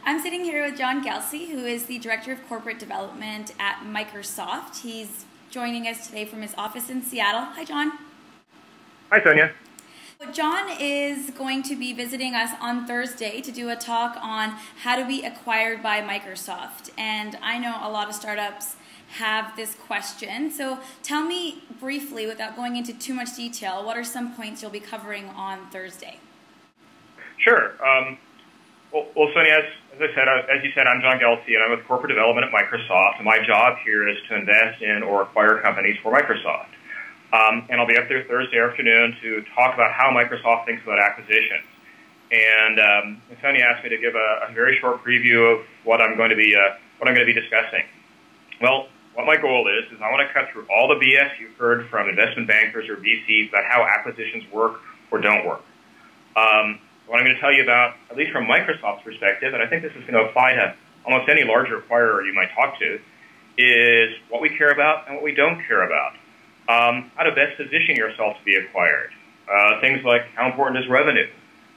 I'm sitting here with Jon Gelsey, who is the Director of Corporate Development at Microsoft. He's joining us today from his office in Seattle. Hi, Jon. Hi, Sonia. Jon is going to be visiting us on Thursday to do a talk on how to be acquired by Microsoft. And I know a lot of startups have this question. So tell me briefly, without going into too much detail, what are some points you'll be covering on Thursday? Sure. Well, Sonia, as you said, I'm Jon Gelsey, and I'm with Corporate Development at Microsoft. And my job here is to invest in or acquire companies for Microsoft. And I'll be up there Thursday afternoon to talk about how Microsoft thinks about acquisitions. And Sonia asked me to give a very short preview of what I'm going to be discussing. Well, what my goal is I want to cut through all the BS you've heard from investment bankers or VCs about how acquisitions work or don't work. What I'm going to tell you about, at least from Microsoft's perspective, and I think this is going to apply to almost any larger acquirer you might talk to, is what we care about and what we don't care about. How to best position yourself to be acquired. Things like how important is revenue,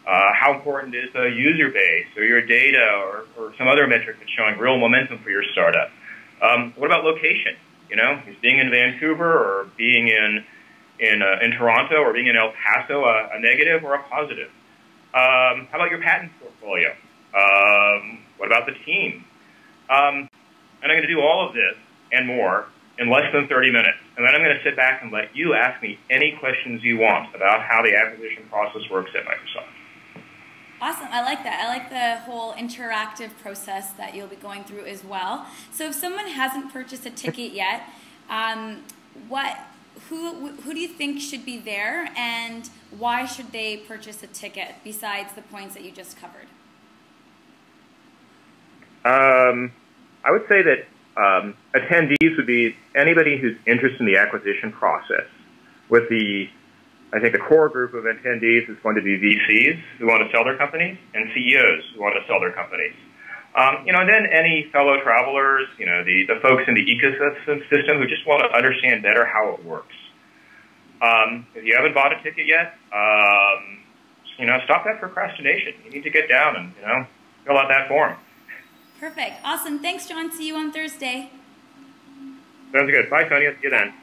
how important is the user base or your data or some other metric that's showing real momentum for your startup. What about location? You know, is being in Vancouver or being in Toronto or being in El Paso a negative or a positive? How about your patent portfolio? What about the team? And I'm going to do all of this and more in less than 30 minutes. And then I'm going to sit back and let you ask me any questions you want about how the acquisition process works at Microsoft. Awesome. I like that. I like the whole interactive process that you'll be going through as well. So if someone hasn't purchased a ticket yet, who do you think should be there, and why should they purchase a ticket besides the points that you just covered? I would say that attendees would be anybody who's interested in the acquisition process. I think the core group of attendees is going to be VCs who want to sell their companies and CEOs who want to sell their companies. And then any fellow travelers, the folks in the ecosystem who just want to understand better how it works. If you haven't bought a ticket yet, stop that procrastination. You need to get down and, fill out that form. Perfect. Awesome. Thanks, Jon. See you on Thursday. Sounds good. Bye, Sonia. See you then.